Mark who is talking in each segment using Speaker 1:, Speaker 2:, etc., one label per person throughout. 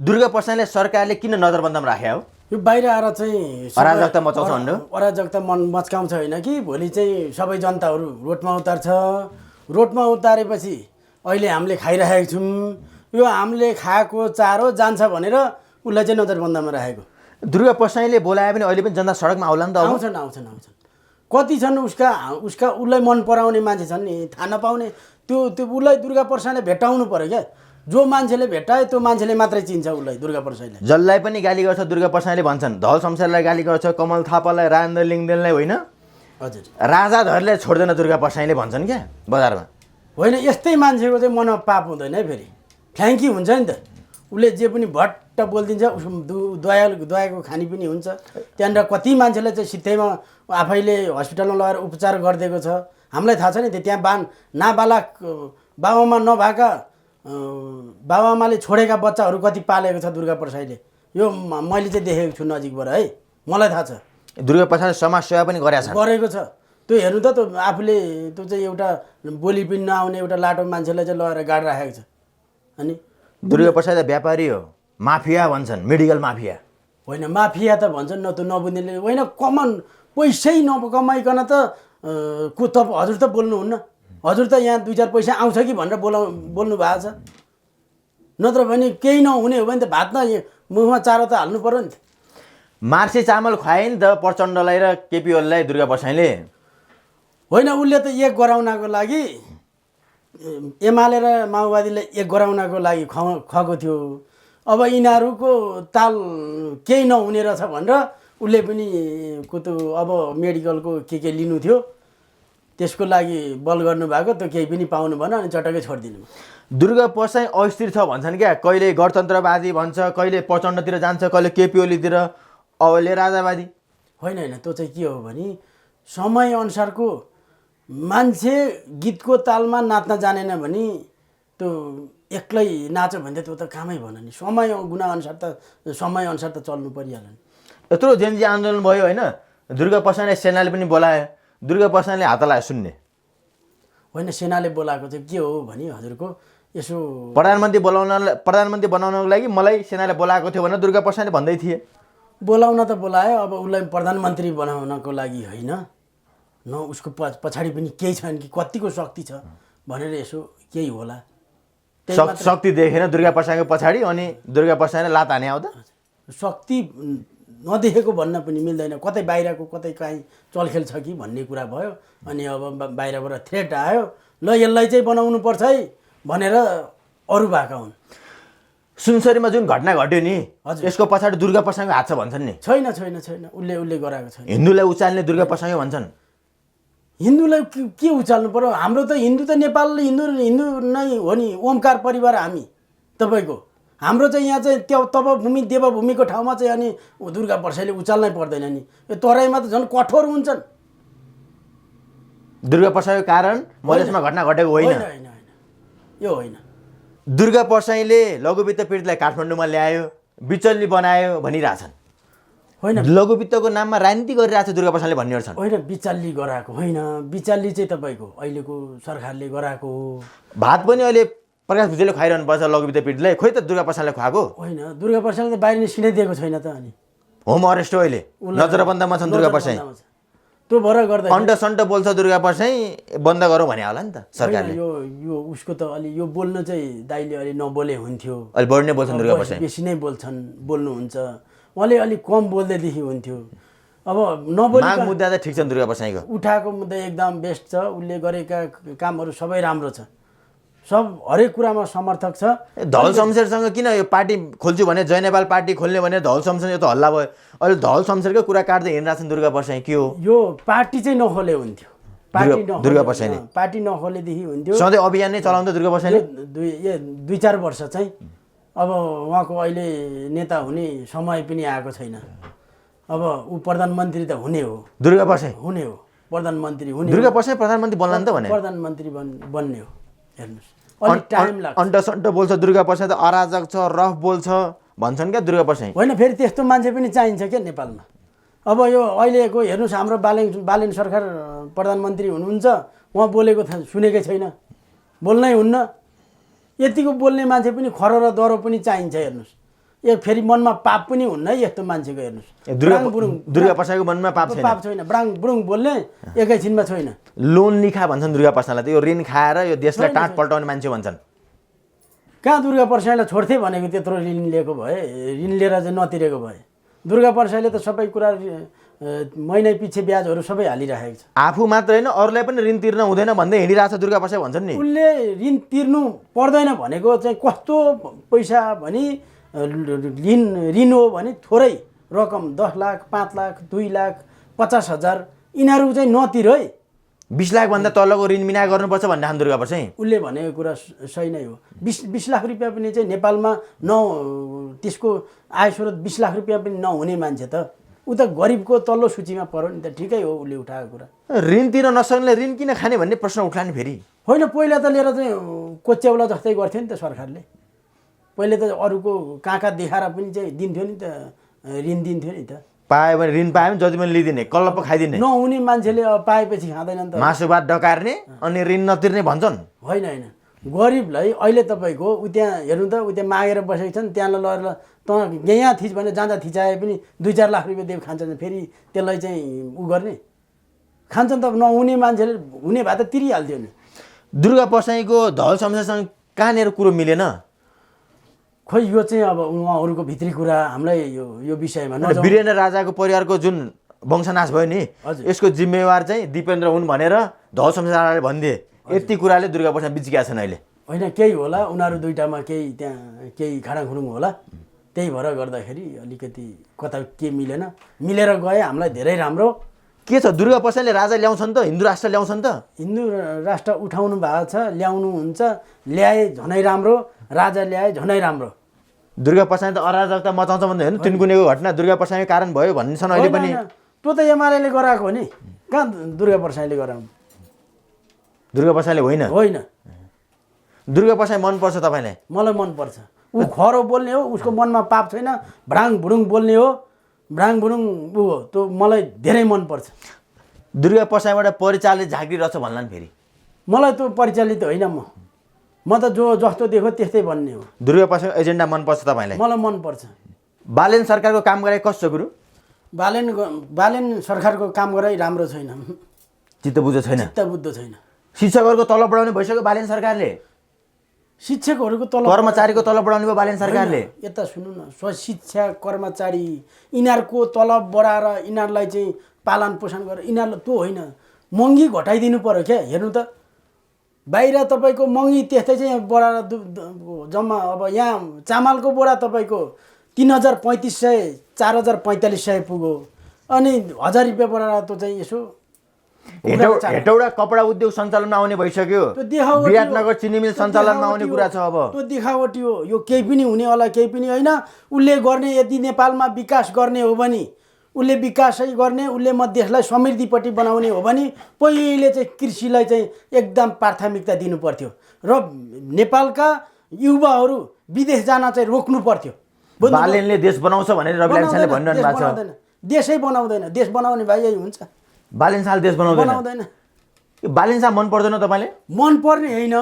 Speaker 1: दुर्गा प्रसाईले सरकारले किन नजरबन्दमा राख्यो हो?
Speaker 2: यो बाहिर आएर चाहिँ
Speaker 1: अराजकता मचाउँछ भन्नु?
Speaker 2: अराजकता मच्काउँछ होइन कि भोलि चाहिँ सबै जनताहरू रोडमा उतार्छ। रोडमा उतारेपछि अहिले हामीले खाइरहेको छौँ, यो हामीले खाएको चारो जान्छ भनेर उसलाई चाहिँ नजरबन्दमा राखेको।
Speaker 1: दुर्गा प्रसाईले बोलाए पनि अहिले पनि जनता सडकमा आउला नि त?
Speaker 2: आउँछन् आउँछन् आउँछन्। कति छन् उसका उसलाई मन पराउने मान्छे छन् नि, थाहा नपाउने। त्यो उसलाई दुर्गा प्रसाईले भेटाउनु पर्यो क्या। जो मान्छेले भेटायो त्यो मान्छेले मात्रै चिन्छ उसलाई, दुर्गा प्रसाईले।
Speaker 1: जसलाई पनि गाली गर्छ दुर्गा प्रसाईले भन्छन्। धवल शमशेरलाई गाली गर्छ, कमल थापालाई, राजेन्द्र लिङ्गदेनलाई होइन,
Speaker 2: हजुर
Speaker 1: राजाधरले छोड्दैन दुर्गा प्रसाईले भन्छन् क्या बजारमा।
Speaker 2: होइन, यस्तै मान्छेको चाहिँ मनमा पाप हुँदैन है। फेरि फ्ल्याङ्की हुन्छ नि त, उसले जे पनि भट्ट बोलिदिन्छ, उसको दयाको खानी पनि हुन्छ। त्यहाँनिर कति मान्छेलाई चाहिँ सित्तैमा आफैले हस्पिटलमा लगेर उपचार गरिदिएको छ। हामीलाई थाहा छ नि, त्यहाँ नाबालक बाबामा नभएका बाबाआमाले छोडेका बच्चाहरू कति पालेको छ दुर्गा प्रसाईले। यो मैले चाहिँ देखेको छु नजिकबाट है, मलाई थाहा छ।
Speaker 1: दुर्गा प्रसाईले समाजसेवा पनि गरेको
Speaker 2: छ। त्यो हेर्नु त, त्यो आफूले त्यो चाहिँ एउटा बोली पनि नआउने एउटा लाटो मान्छेलाई चाहिँ लगेर गाड राखेको छ। अनि
Speaker 1: दुर्गा प्रसाद त व्यापारी हो, माफिया भन्छन्, मेडिकल माफिया
Speaker 2: होइन। माफिया त भन्छन् न, त्यो नबुझ्नेले होइन। कमन पैसै नकमाइकन त हजुर त बोल्नुहुन्न। हजुर त यहाँ 2-4 पैसा आउँछ कि भनेर बोल्नु भएको छ। नत्र भने केही नहुने हो भने त भात मुखमा चारो त हाल्नु पर्यो नि त।
Speaker 1: मार्से चामल खुवाए नि त प्रचण्डलाई र केपी ओलीलाई दुर्गा प्रसाईले।
Speaker 2: होइन, उसले त एक गराउनको लागि एमाले र माओवादीलाई एक गराउनको लागि खुवाएको थियो। अब यिनीहरूको ताल केही नहुने रहेछ भनेर उसले पनि त्यो अब मेडिकलको के लिनु थियो, त्यसको लागि बल गर्नुभएको। त्यो केही पनि पाउनु भएन, अनि चटक्कै छोडिदिनु।
Speaker 1: दुर्गा प्रसाई अस्थिर छ भन्छन् क्या। कहिले गणतन्त्रवादी भन्छ, कहिले प्रचण्डतिर जान्छ, कहिले केपी ओलीतिर, अहिले राजावादी।
Speaker 2: होइन होइन, त्यो चाहिँ के हो भने समयअनुसारको मान्छे गीतको तालमा नाच्न जानेन भने त्यो एक्लै नाच्यो भने त त्यो त कामै भएन नि। गुनाअनुसार त चल्नु परिहाल्यो नि।
Speaker 1: यत्रो जेनजी आन्दोलन भयो होइन, दुर्गा प्रसाईले सेनाले पनि बोलायो, दुर्गा प्रसाईले हात लायो सुन्ने
Speaker 2: होइन। सेनाले बोलाएको चाहिँ के हो भने हजुरको यसो
Speaker 1: प्रधानमन्त्री बनाउनको लागि मलाई सेनाले बोलाएको थियो भनेर दुर्गा प्रसाईले भन्दै थिए।
Speaker 2: बोलाउन त बोलायो, अब उसलाई प्रधानमन्त्री बनाउनको लागि होइन न। उसको पछाडि पनि केही छैन कि कतिको शक्ति छ भनेर यसो केही होला।
Speaker 1: शक्ति देखेन दुर्गा प्रसाईको पछाडि, अनि दुर्गा प्रसाईले लात हाने आउँदा
Speaker 2: शक्ति नदेखेको भन्न पनि मिल्दैन। कतै बाहिरको कतै काहीँ चलखेल छ कि भन्ने कुरा भयो। अनि अब बाहिरबाट थ्रेट आयो, ल यसलाई चाहिँ बनाउनु पर्छ है भनेर अरू भएका हुन्।
Speaker 1: सुनसरीमा जुन घटना घट्यो नि, यसको पछाडि दुर्गा प्रसाईको हात छ भन्छन् नि?
Speaker 2: छैन छैन छैन, उसले गराएको छैन।
Speaker 1: हिन्दूलाई उचाल्ने दुर्गा प्रसाई भन्छन्।
Speaker 2: हिन्दूलाई के उचाल्नु पर्यो? हाम्रो त हिन्दू त नेपाल हिन्दू नै हो नि। ओमकार परिवार हामी तपाईँको। हाम्रो चाहिँ यहाँ चाहिँ त्यो तपभूमि देवभूमिको ठाउँमा चाहिँ अनि दुर्गा प्रसाईले उचाल्नै पर्दैन नि। यो तराईमा त झन् कठोर हुन्छन्।
Speaker 1: दुर्गा प्रसाईको कारण मधेसमा घटना घटेको होइन।
Speaker 2: होइन, यो होइन।
Speaker 1: दुर्गा प्रसाईले लघुवित्त पीडितलाई काठमाडौँमा ल्यायो, बिचल्ली बनायो भनिरहेछन्।
Speaker 2: होइन,
Speaker 1: लघुवित्तको नाममा राजनीति गरिरहेछ दुर्गा प्रसाईले भन्नेहरू छन्।
Speaker 2: होइन, बिचल्ली गराएको होइन। बिचल्ली चाहिँ तपाईँको अहिलेको सरकारले गराएको हो।
Speaker 1: भात पनि अहिले प्रकाश भुजेलले खुवाइरहनु पर्छ लघुवित्त पीडितलाई, खोइ त दुर्गा प्रसाईले खुवाएको
Speaker 2: होइन। दुर्गा प्रसाईले त बाहिर निस्किनै दिएको छैन त। अनि
Speaker 1: होम अरेस्ट हो, अहिले नजरबन्दमा छन् दुर्गा प्रसाई।
Speaker 2: त्यो भएर गर्दा
Speaker 1: अन्ट बोल्छ दुर्गा प्रसाई, बन्द गरौँ भने होला नि त सरकारले।
Speaker 2: यो उसको त अलि यो बोल्न चाहिँ दाइले अलि नबोले हुन्थ्यो।
Speaker 1: अलि बढी नै बोल्छन् दुर्गा प्रसाई,
Speaker 2: बेसी नै बोल्नुहुन्छ। उहाँले अलिक कम बोल्दैदेखि हुन्थ्यो। अब नबोली
Speaker 1: माग मुद्दा त ठिक छ दुर्गा प्रसाईको,
Speaker 2: उठाएको मुद्दा एकदम बेस्ट छ। उसले गरेका कामहरू सबै राम्रो छ, सब हरेक कुरामा समर्थक छ।
Speaker 1: धवल शमशेरसँग किन यो पार्टी खोल्छु भने, जय नेपाल पार्टी खोल्ने भने धवल शमशेर यो त हल्ला भयो। अहिले धवल शमशेरको कुरा काट्दै हिँडिरहेछन् दुर्गा प्रसाई। के हो
Speaker 2: यो पार्टी चाहिँ नखोले हुन्थ्यो।
Speaker 1: दुर्गा प्रसाईले
Speaker 2: पार्टी नखोलेदेखि हुन्थ्यो।
Speaker 1: सधैँ अभियान नै चलाउँदा दुर्गा प्रसाईले
Speaker 2: 2-4 वर्ष चाहिँ अब उहाँको अहिले नेता हुने समय पनि आएको छैन। अब ऊ प्रधानमन्त्री त हुने हो,
Speaker 1: दुर्गा प्रसाई
Speaker 2: हुने हो, प्रधानमन्त्री हुने।
Speaker 1: दुर्गा प्रसाई प्रधानमन्त्री बन्ला नि त भने,
Speaker 2: प्रधानमन्त्री बन्ने हो। हेर्नुहोस्, अलिक टाइम लाग्छ।
Speaker 1: अन्ट बोल्छ दुर्गा प्रसाई, त अराजक छ, रफ बोल्छ भन्छन् क्या दुर्गा प्रसाई।
Speaker 2: होइन, फेरि त्यस्तो मान्छे पनि चाहिन्छ क्या नेपालमा। अब यो अहिलेको हेर्नुहोस्, हाम्रो बालेन सरकार प्रधानमन्त्री हुनुहुन्छ, उहाँ बोलेको सुनेकै छैन, बोल्नै हुन्न। यतिको बोल्ने मान्छे पनि खर र दह्रो पनि चाहिन्छ। हेर्नुहोस्, फेरि मनमा पाप पनि हुन्न है यस्तो मान्छेको हेर्नुहोस्।
Speaker 1: दुर्गा प्रसादको मनमा पाप छैन।
Speaker 2: पाप छैन, ब्राङ बुरुङ बोल्ने एकैछिनमा छैन।
Speaker 1: लोन लिखा भन्छन् दुर्गा प्रसादलाई, त्यो ऋण खाएर यो देशलाई टाँट पल्टाउने मान्छे भन्छन्।
Speaker 2: कहाँ दुर्गा प्रसादलाई छोड्थे भनेको त्यत्रो ऋण लिएको भए, ऋण लिएर चाहिँ नतिरेको भए। दुर्गा प्रसादले त सबै कुरा महिना पछि ब्याजहरू सबै हालिराखेको छ।
Speaker 1: आफू मात्र होइन अरूलाई पनि ऋण तिर्न हुँदैन भन्दै हिँडिरहेको छ दुर्गा प्रसाद भन्छन् नि।
Speaker 2: उसले ऋण तिर्नु पर्दैन भनेको चाहिँ कस्तो पैसा भने ऋण हो भने थोरै रकम 10 लाख 5 लाख 2 लाख 50,000 यिनीहरू चाहिँ नतिर है।
Speaker 1: 20 लाखभन्दा तलको ऋण बिना गर्नुपर्छ भन्ने खान दुर्गा प्रसाद।
Speaker 2: उसले भनेको कुरा सही नै हो। 20 लाख रुपियाँ पनि चाहिँ नेपालमा त्यसको आय स्रोत 20 लाख रुपियाँ पनि नहुने मान्छे त ऊ त गरिबको तल्लो सूचीमा पर्यो नि त। ठिकै हो उसले उठाएको कुरा।
Speaker 1: ऋण तिर्न नसक्ने ऋण किन खाने भन्ने प्रश्न उठ्ला नि फेरि।
Speaker 2: होइन पहिला त लिएर चाहिँ कोच्याउला जस्तै गर्थ्यो नि त सरकारले। पहिले त अरूको कहाँ देखाएर पनि चाहिँ दिन्थ्यो नि त, ऋण दिन्थ्यो नि त।
Speaker 1: पायो भने ऋण पायो भने जति पनि लिइदिने, कल्लप खाइदिने।
Speaker 2: नहुने मान्छेले अब पाएपछि खाँदैन नि त।
Speaker 1: मासु भात डकार्ने अनि ऋण नतिर्ने भन्छन्।
Speaker 2: होइन होइन, गरिबलाई अहिले तपाईँको उ त्यहाँ हेर्नु त, उ त्यहाँ मागेर बसेको छ नि, त्यहाँ लगेर त यहाँ थिच भने जाँदा थिचाए पनि 2-4 लाख रुपियाँ देव खान्छन्, फेरि त्यसलाई चाहिँ उ गर्ने खान्छन् त। नहुने मान्छेले हुने भए त तिरिहाल्थ्यो नि।
Speaker 1: दुर्गा प्रसाईको धवल शमशेरसँग कहाँनिर कुरो मिलेन?
Speaker 2: खोइ यो चाहिँ अब उहाँहरूको भित्री कुरा, हामीलाई यो विषयमा नजाउँ।
Speaker 1: वीरेन्द्र राजाको परिवारको जुन वंशनाश भयो नि, यसको जिम्मेवार चाहिँ दिपेन्द्र हुन् भनेर धवल शमशेरले भनिदिए। यति कुराले दुर्गा प्रसाद बिच्किया छन् अहिले।
Speaker 2: होइन केही होला, उनीहरू दुइटामा केही त्यहाँ केही खाडाखुडुङ होला, त्यही भएर गर्दाखेरि अलिकति कता के मिलेन। मिलेर गए हामीलाई धेरै राम्रो।
Speaker 1: के छ दुर्गा प्रसादले राजा ल्याउँछन् त, हिन्दू राष्ट्र ल्याउँछन् त।
Speaker 2: हिन्दू राष्ट्र उठाउनु भएको छ, ल्याउनुहुन्छ, ल्याए झनै राम्रो, राजा ल्याए झनै राम्रो।
Speaker 1: दुर्गा प्रसाद त अराजकता मचाउँछ भन्दै होइन, तिनकुनेको घटना दुर्गा प्रसादकै कारण भयो भन्छन् अहिले पनि।
Speaker 2: त्यो त एमाले गराएको हो नि, कहाँ दुर्गा प्रसादले गराउनु?
Speaker 1: दुर्गा प्रसादले होइन।
Speaker 2: होइन,
Speaker 1: दुर्गा प्रसाद मनपर्छ तपाईँलाई?
Speaker 2: मलाई मनपर्छ। ऊ खरो बोल्ने हो, उसको मनमा पाप छैन, भ्राङ भुडुङ बोल्ने हो, भ्राङ भुडुङ ऊ हो, त्यो मलाई धेरै मनपर्छ।
Speaker 1: दुर्गा प्रसादबाट परिचालित झाँक्री रहेछ भन्ला नि फेरि।
Speaker 2: मलाई त्यो परिचालित होइन, म त जो जस्तो देखो त्यस्तै भन्ने हो।
Speaker 1: दुर्गा प्रसाद एजेन्डा मनपर्छ तपाईँलाई?
Speaker 2: मलाई मनपर्छ।
Speaker 1: बालेन सरकारको काम गरे कस्तो गुरु?
Speaker 2: बालेन सरकारको काम गराइ राम्रो छैन,
Speaker 1: चित्तबुझ छैन,
Speaker 2: चित्तबुझ छैन।
Speaker 1: शिक्षकहरूको तलब बढाउने भइसक्यो बालेन सरकारले।
Speaker 2: शिक्षकहरूको तलब,
Speaker 1: कर्मचारीको तलब बढाउने भयो बालेन सरकारले।
Speaker 2: यता सुन्नु न, शिक्षा कर्मचारी यिनीहरूको तलब बढाएर यिनीहरूलाई चाहिँ पालन पोषण गरेर यिनीहरूलाई त्यो होइन, महँगी घटाइदिनु पर्यो क्या। हेर्नु त बाहिर तपाईँको महँगी त्यस्तै चाहिँ बढाएर जम्मा अब यहाँ चामलको बोरा तपाईँको 3,3500 4,4500 पुग्यो, अनि 1,000 रुपियाँ बढाएर त्यो चाहिँ यसो
Speaker 1: हेटौडा कपडा उद्योग सञ्चालनमा आउने भइसक्यो, विराटनगर चिनी मिल सञ्चालनमा आउने कुरा छ। अब
Speaker 2: त्यो देखावटी हो, यो केही पनि हुनेवाला केही पनि होइन। उसले गर्ने यदि नेपालमा विकास गर्ने हो भने, उसले विकासै गर्ने, उसले म देशलाई समृद्धिपट्टि बनाउने हो भने पहिले चाहिँ कृषिलाई चाहिँ एकदम प्राथमिकता दिनु पर्थ्यो र नेपालका युवाहरू विदेश जान चाहिँ रोक्नु पर्थ्यो।
Speaker 1: बालेनले देश बनाउँछ भनेर रवि लामिछानेले भनिरहनु भएको छ।
Speaker 2: देशै बनाउँदैन, देश बनाउने भाइ यही हुन्छ।
Speaker 1: बालेन शाह देश बनाउँदैन। बालेन शाह मन पर्दैन तपाईँले?
Speaker 2: मन पर्ने होइन,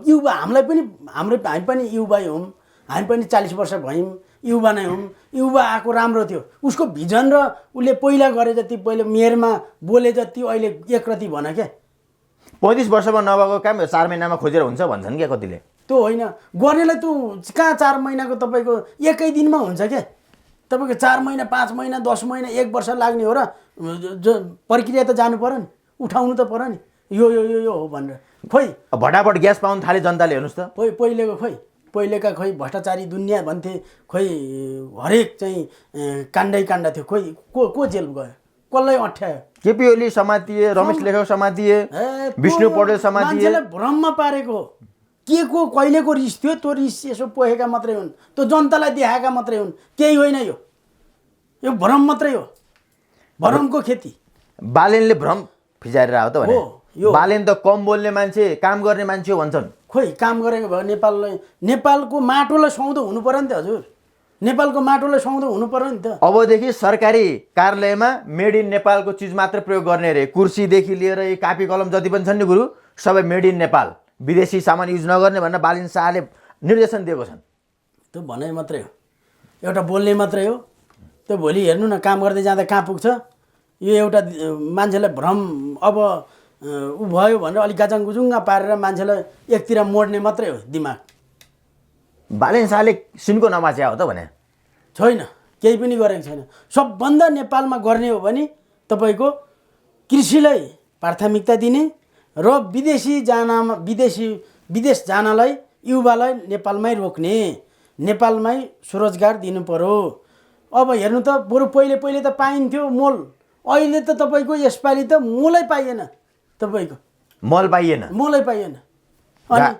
Speaker 2: युवा हामीलाई पनि, हामी पनि युवा हौँ, हामी पनि 40 वर्ष भयौँ, युवा नै हौँ। युवा आएको राम्रो थियो, उसको भिजन र उसले पहिला गरे जति, पहिले मेयरमा बोले जति अहिले एकरति भन क्या।
Speaker 1: 35 वर्षमा नभएको काम 4 महिनामा खोजेर हुन्छ भन्छन् क्या कतिले।
Speaker 2: त्यो होइन, गर्नेलाई त्यो कहाँ 4 महिनाको तपाईँको एकै दिनमा हुन्छ क्या। तपाईँको 4 महिना 5 महिना 10 महिना 1 वर्ष लाग्ने हो र प्रक्रिया त जानु पर्यो नि, उठाउनु त पर्यो नि, यो यो यो यो हो भनेर। खोइ
Speaker 1: भटाभट ग्यास पाउनु थाले जनताले, हेर्नुहोस् त।
Speaker 2: पहिलेका खोइ भ्रष्टाचारी दुनियाँ भन्थे, खोइ हरेक चाहिँ काण्डै काण्ड थियो। खोइ को जेल गयो, कसलाई अठ्यायो? केपी ओली
Speaker 1: समातिए, रमेश लेखक समातिए, विष्णु पौडेल समातिए।
Speaker 2: मान्छेलाई भ्रममा पारेको के को कहिलेको रिस थियो, त्यो रिस यसो पोखेका मात्रै हुन्, त्यो जनतालाई देखाएका मात्रै हुन्, केही होइन। यो भ्रम मात्रै हो, भ्रमको खेती।
Speaker 1: बालेनले भ्रम फिजाएर आयो त भने। बालेन त कम बोल्ने मान्छे, काम गर्ने मान्छे हो भन्छन्।
Speaker 2: खोइ काम गरेको भयो नेपालको माटोलाई सुहाउँदो हुनु पर्यो नि त हजुर, नेपालको माटोलाई सुहाउँदो हुनु पर्यो नि त।
Speaker 1: अबदेखि सरकारी कार्यालयमा मेड इन नेपालको चिज मात्र प्रयोग गर्ने रे, कुर्सीदेखि लिएर कापी कलम जति पनि छन् नि गुरु, सबै मेड इन नेपाल, विदेशी सामान युज नगर्ने भनेर बालेन शाहले निर्देशन दिएको छन्।
Speaker 2: त्यो भनाइ मात्रै हो, एउटा बोल्ने मात्रै हो। त्यो भोलि हेर्नु न काम गर्दै जाँदा कहाँ पुग्छ। यो एउटा मान्छेलाई भ्रम अब ऊ भयो भनेर अलिक गाजाङ गुजुङ्गा पारेर मान्छेलाई एकतिर मोड्ने मात्रै हो दिमाग।
Speaker 1: बालेन शाहले सिन्को नमाच्या हो त भने?
Speaker 2: छैन, केही पनि गरेको छैन। सबभन्दा नेपालमा गर्ने हो भने तपाईँको कृषिलाई प्राथमिकता दिने र विदेश जानलाई युवालाई नेपालमै रोक्ने, नेपालमै स्वरोजगार दिनु पर्यो। अब हेर्नु त बरु पहिले त पाइन्थ्यो मल, अहिले त तपाईँको यसपालि त मलै पाइएन। तपाईँको
Speaker 1: मल पाइएन।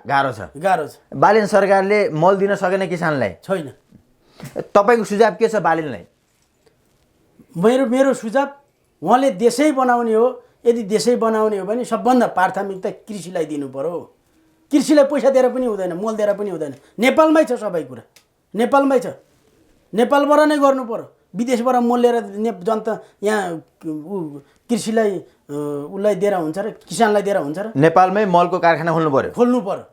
Speaker 1: गाह्रो छ। बालेन सरकारले मल दिन सकेन किसानलाई?
Speaker 2: छैन।
Speaker 1: तपाईँको सुझाव के छ बालेनलाई?
Speaker 2: मेरो सुझाव उहाँले देशै बनाउने हो। यदि देशै बनाउने हो भने सबभन्दा प्राथमिकता कृषिलाई दिनु पर्यो। कृषिलाई पैसा दिएर पनि हुँदैन, मल दिएर पनि हुँदैन। नेपालमै छ सबै कुरा, नेपालमै छ। नेपालबाट नै गर्नु पर्यो। विदेशबाट मल लिएर जनता यहाँ कृषिलाई उसलाई दिएर हुन्छ र किसानलाई दिएर हुन्छ र?
Speaker 1: नेपालमै मलको कारखाना खोल्नु पर्यो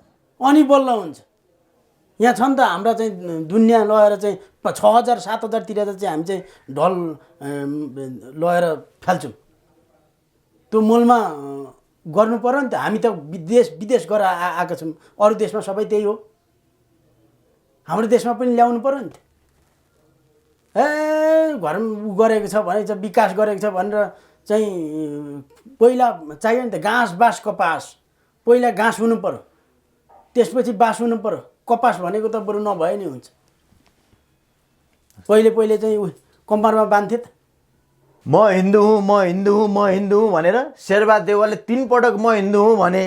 Speaker 2: अनि बल्ल हुन्छ। यहाँ छ नि त हाम्रा चाहिँ दुनियाँ लगेर चाहिँ 6000 7000 तिरेर चाहिँ हामी चाहिँ ढल लगेर फाल्छौँ। त्यो मलमा गर्नु पर्यो नि त। हामी त विदेश गरेर आएका छौँ, अरू देशमा सबै त्यही हो। हाम्रो देशमा पनि ल्याउनु पर्यो नि त। घरमा गरेको छ भने चाहिँ विकास गरेको छ भनेर चाहिँ पहिला चाहियो नि त। घाँस बाँस कपास, पहिला घाँस हुनु पर्यो, त्यसपछि बाँस हुनु पर्यो। कपास भनेको त बरु नभए नि हुन्छ। पहिले चाहिँ कम्मरमा बाँध्थे त।
Speaker 1: म हिन्दू हुँ भनेर शेरबहादुर देउवाले 3 पटक म हिन्दू हुँ भने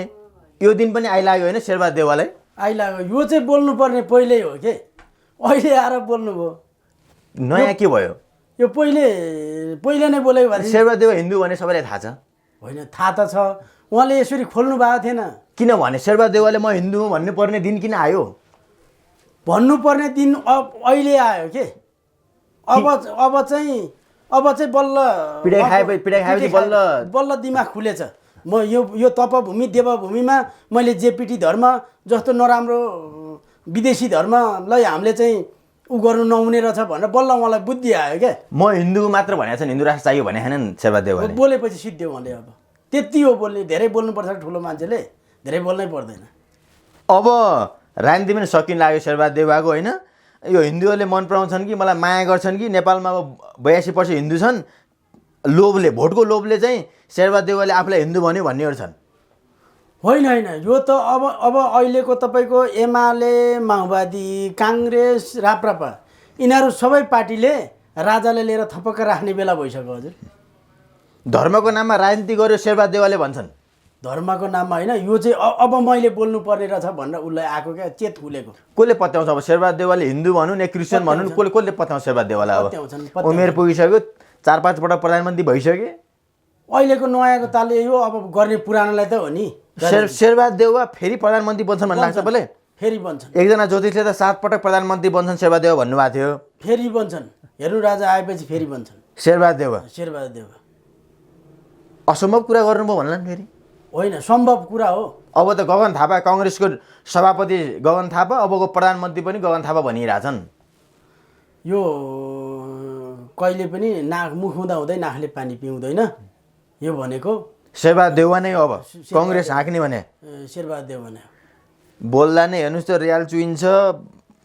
Speaker 1: यो दिन पनि आइलाग्यो होइन शेरबहादुर देउवालाई?
Speaker 2: आइलाग्यो। यो चाहिँ बोल्नुपर्ने पहिल्यै हो के, अहिले आएर बोल्नुभयो।
Speaker 1: नयाँ के भयो?
Speaker 2: यो पहिले नै बोलेको भए
Speaker 1: शेरबहादुर देउवा हिन्दू भने सबैलाई थाहा छ?
Speaker 2: होइन, थाहा त छ। उहाँले यसरी खोल्नु भएको थिएन।
Speaker 1: किन भने शेरबहादुर देउवाले म हिन्दू हुँ भन्नुपर्ने दिन किन आयो?
Speaker 2: भन्नुपर्ने दिन अहिले आयो के। अब चाहिँ बल्ल
Speaker 1: पिडाइ खाएपछि
Speaker 2: बल्ल दिमाग खुलेछ। म यो तपभूमि देवभूमिमा मैले जेपीटी धर्म जस्तो नराम्रो विदेशी धर्मलाई हामीले चाहिँ उ गर्नु नहुने रहेछ भनेर बल्ल उहाँलाई बुद्धि आयो क्या।
Speaker 1: म हिन्दू मात्र भनेको छन्, हिन्दू राष्ट्र चाहियो भने छैन शेरबहादुर देउवाले?
Speaker 2: बोलेपछि सिद्धियो उहाँले। अब त्यति हो बोल्ने। धेरै बोल्नुपर्छ ठुलो मान्छेले, धेरै बोल्नै पर्दैन।
Speaker 1: अब राजनीति पनि सकिन लाग्यो शेरबहादुर देउवाको होइन? यो हिन्दूहरूले मन पराउँछन् कि मलाई माया गर्छन् कि नेपालमा अब 82% हिन्दू छन्, लोभले भोटको लोभले चाहिँ शेरबहादुर देउवाले आफूलाई हिन्दू भन्यो भन्नेहरू छन्?
Speaker 2: होइन, यो त अब अहिलेको तपाईँको एमाले, माओवादी, काङ्ग्रेस, राप्रपा यिनीहरू सबै पार्टीले राजाले लिएर थपक्क राख्ने बेला भइसक्यो हजुर।
Speaker 1: धर्मको नाममा राजनीति गर्यो शेरबहादुर देउवाले भन्छन्।
Speaker 2: धर्मको नाममा होइन, यो चाहिँ अब मैले बोल्नु पर्ने रहेछ भनेर उसलाई आएको क्या, चेत खुलेको।
Speaker 1: कसले पत्याउँछ अब शेरबहादुर देउवाले हिन्दू भनौँ या क्रिस्चियन भनौँ, कसले पत्याउँछ शेरबहादुर देउवालाई? अब उमेर पुगिसक्यो, 4-5 पटक प्रधानमन्त्री भइसक्यो।
Speaker 2: अहिलेको नयाँको तालले यो अब गर्ने पुरानोलाई त हो नि।
Speaker 1: शेरबहादुर देउवा फेरि प्रधानमन्त्री बन्छन् भन्ने लाग्छ तपाईँले?
Speaker 2: फेरि बन्छन्।
Speaker 1: एकजना ज्योतिषले त 7 पटक प्रधानमन्त्री बन्छन् शेरबहादुर देउवा भन्नुभएको थियो।
Speaker 2: फेरि बन्छन्। हेर्नु राजा आएपछि फेरि बन्छन्
Speaker 1: शेरबहादुर देउवा। असम्भव कुरा गर्नुभयो भन्ला नि फेरि? होइन,
Speaker 2: सम्भव कुरा हो।
Speaker 1: अब त गगन थापा काङ्ग्रेसको सभापति गगन थापा, अबको प्रधानमन्त्री पनि गगन थापा भनिरहेछन्।
Speaker 2: यो कहिले पनि मुख हुँदै नाकले पानी पिउँदैन यो भनेको
Speaker 1: शेरबहादुर देउवा नै हो। अब काङ्ग्रेस हाँक्ने भने
Speaker 2: शेरबहादुर देउवा नै
Speaker 1: बोल्दा नै हेर्नुहोस् त रियाल चुइन्छ।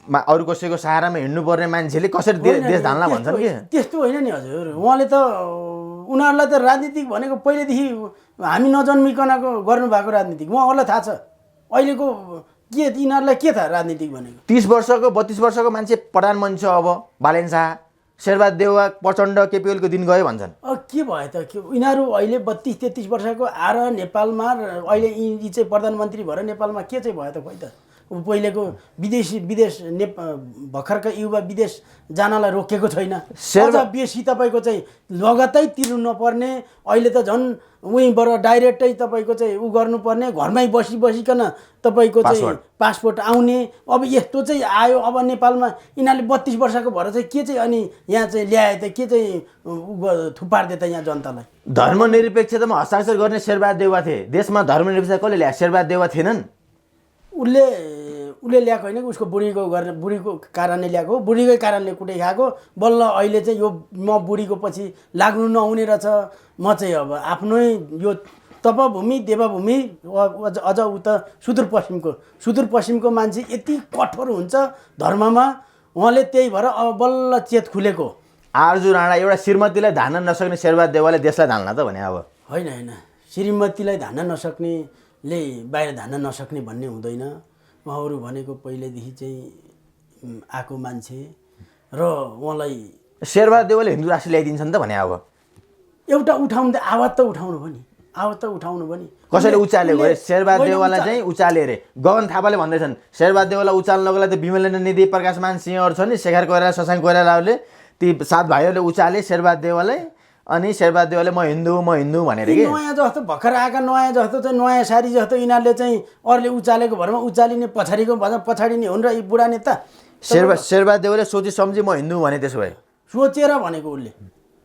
Speaker 1: अरू कसैको सहारामा हिँड्नुपर्ने मान्छेले कसरी देश धान्ला भन्छन् कि? त्यस्तो
Speaker 2: होइन नि हजुर। उहाँले त उनीहरूलाई त राजनीतिक भनेको पहिलेदेखि हामी नजन्मिकनको गर्नुभएको राजनीतिक उहाँहरूलाई थाहा छ। अहिलेको के यिनीहरूलाई के थाहा राजनीतिक भनेको?
Speaker 1: 30 वर्षको 32 वर्षको मान्छे प्रधानमन्त्री छ अब बालेन शाह। शेरबहादुर देउवा प्रचण्ड केपिओलको दिन गयो भन्छन्।
Speaker 2: के भयो त? यिनीहरू अहिले 32-33 वर्षको आएर नेपालमा अहिले यी चाहिँ प्रधानमन्त्री भएर नेपालमा के चाहिँ भयो त? खोइ त पहिलेको विदेश भर्खरका युवा विदेश जानलाई रोकेको छैन। अझ बेसी तपाईँको चाहिँ लगत्तै तिर्नु नपर्ने, अहिले त झन् उहीँबाट डाइरेक्टै तपाईँको चाहिँ उ गर्नुपर्ने, घरमै बसिकन तपाईँको चाहिँ पासपोर्ट आउने। अब यस्तो चाहिँ आयो। अब नेपालमा यिनीहरूले 32 वर्षको भएर चाहिँ के चाहिँ अनि यहाँ चाहिँ ल्याए त के चाहिँ थुपार्दे त यहाँ जनतालाई?
Speaker 1: धर्मनिरपेक्षतामा हस्ताक्षर गर्ने शेरबहादुर देउवा थिए। देशमा धर्मनिरपेक्षता कसले ल्याए? शेरबहादुर देउवा थिएनन्।
Speaker 2: उसले उसले ल्याएको होइन कि उसको बुढीको कारणले ल्याएको बुढीकै कारणले कुटै खाएको बल्ल अहिले चाहिँ यो म बुढीको पछि लाग्नु नहुने रहेछ म चाहिँ अब आफ्नै यो तपभूमि देवभूमि अझ उता सुदूरपश्चिमको मान्छे यति कठोर हुन्छ धर्ममा उहाँले त्यही भएर अब बल्ल चेत खुलेको
Speaker 1: आरजु राणा एउटा श्रीमतीलाई धान्न नसक्ने शेरबहादुर देउवाले देशलाई धान्न त भने अब
Speaker 2: होइन श्रीमतीलाई धान्न नसक्नेले बाहिर धान्न नसक्ने भन्ने हुँदैन उहाँहरू भनेको पहिल्यैदेखि चाहिँ आएको मान्छे र उहाँलाई
Speaker 1: शेरबहादुर देउवाले हिन्दू राष्ट्र ल्याइदिन्छ नि त भने अब
Speaker 2: एउटा उठाउनु आवाज त उठाउनु पनि
Speaker 1: कसैले उचालेको अरे शेरबहादुर देउवालाई चाहिँ उचाले अरे गगन थापाले भन्दैछन् शेरबहादुर देउवालाई उचाल्नको लागि त विमलेन्द्र निधि प्रकाशमान सिंहहरू छन् नि शेखर कोइराला शशाङ्क कोइरालाहरूले ती 7 भाइहरूले उचाले शेरबहादुर देउवालाई अनि शेरबहादुर देउवाले म हिन्दू भनेर कि
Speaker 2: नयाँ जस्तो भर्खर आएका नयाँ जस्तो चाहिँ नयाँ सारी जस्तो यिनीहरूले चाहिँ अरूले उचालेको भरमा उचालिने पछाडिने हुन् र यी बुढा नेता
Speaker 1: शेरबहादुर देउवाले सोची सम्झी म हिन्दू भने त्यसो भए
Speaker 2: सोचेर भनेको उसले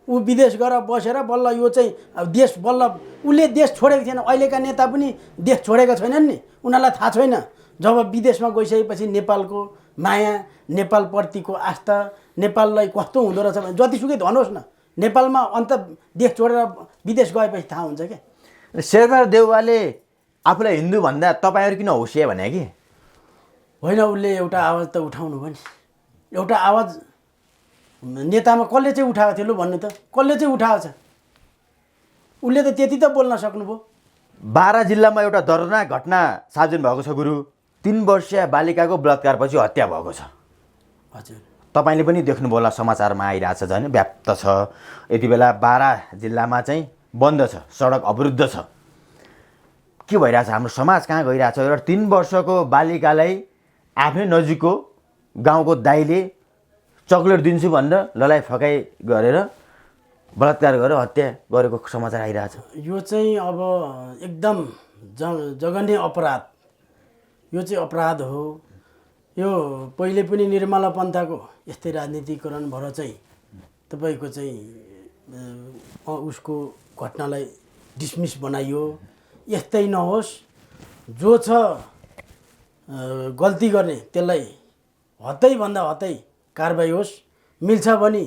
Speaker 2: ऊ विदेश गएर बसेर बल्ल यो चाहिँ अब देश बल्ल उसले देश छोडेको थिएन अहिलेका नेता पनि देश छोडेका छैनन् नि उनीहरूलाई थाहा छैन जब विदेशमा गइसकेपछि नेपालको माया नेपालप्रतिको आस्था नेपाललाई कस्तो हुँदो रहेछ भने जतिसुकै धनोस् न नेपालमा अन्त देश छोडेर विदेश गएपछि थाहा हुन्छ क्या
Speaker 1: शेरबहादुर देउवाले आफूलाई हिन्दू भन्दा तपाईँहरू किन होसिया भने कि
Speaker 2: होइन उसले एउटा आवाज त उठाउनु पनि एउटा आवाज नेतामा कसले चाहिँ उठाएको थियो लु भन्नु त कसले चाहिँ उठाएको छ उसले त त्यति त बोल्न सक्नुभयो
Speaker 1: 12 जिल्लामा एउटा दर्दनाक घटना सार्वजनिक भएको छ गुरु 3 वर्षीय बालिकाको बलात्कारपछि हत्या भएको छ
Speaker 2: हजुर
Speaker 1: तपाईँले पनि देख्नुभयो होला समाचारमा आइरहेछ झन् व्याप्त छ यति बेला 12 जिल्लामा चाहिँ बन्द छ सडक अवरुद्ध छ के भइरहेछ हाम्रो समाज कहाँ गइरहेछ एउटा 3 वर्षको बालिकालाई आफ्नै नजिकको गाउँको दाइले चक्लेट दिन्छु भनेर ललाइ फकाइ गरेर बलात्कार गरेर हत्या गरेको समाचार आइरहेछ
Speaker 2: यो चाहिँ अब एकदम जघन्य अपराध यो चाहिँ अपराध हो यो पहिले पनि निर्मला पन्थाको यस्तै राजनीतिकरण भएर चाहिँ तपाईँको चाहिँ उसको घटनालाई डिसमिस बनाइयो यस्तै नहोस् जो छ गल्ती गर्ने त्यसलाई हतैभन्दा हतै कारबाही होस् मिल्छ भने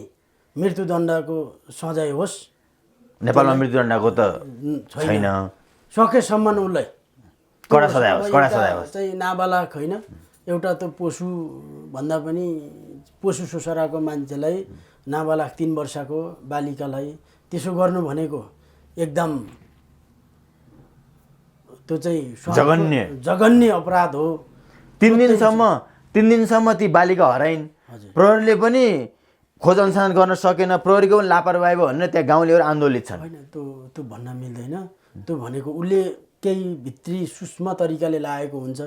Speaker 2: मृत्युदण्डको सजाय होस्
Speaker 1: नेपालमा मृत्युदण्डको त छैन
Speaker 2: सकेसम्म उसलाई
Speaker 1: कडा सजाय होस्
Speaker 2: चाहिँ नाबालक होइन एउटा त पशु भन्दा पनि पशु सुसराको मान्छेलाई नाबालक 3 वर्षको बालिकालाई त्यसो गर्नु भनेको एकदम त्यो चाहिँ जघन्य अपराध हो
Speaker 1: 3 दिनसम्म ती बालिका हराइन् प्रहरीले पनि खोज अनुसन्धान गर्न सकेन प्रहरीको पनि लापरवाही भयो भनेर त्यहाँ गाउँलेहरू आन्दोलित छन्
Speaker 2: होइन त्यो भन्न मिल्दैन त्यो भनेको उसले केही भित्री सूक्ष्म तरिकाले लागेको हुन्छ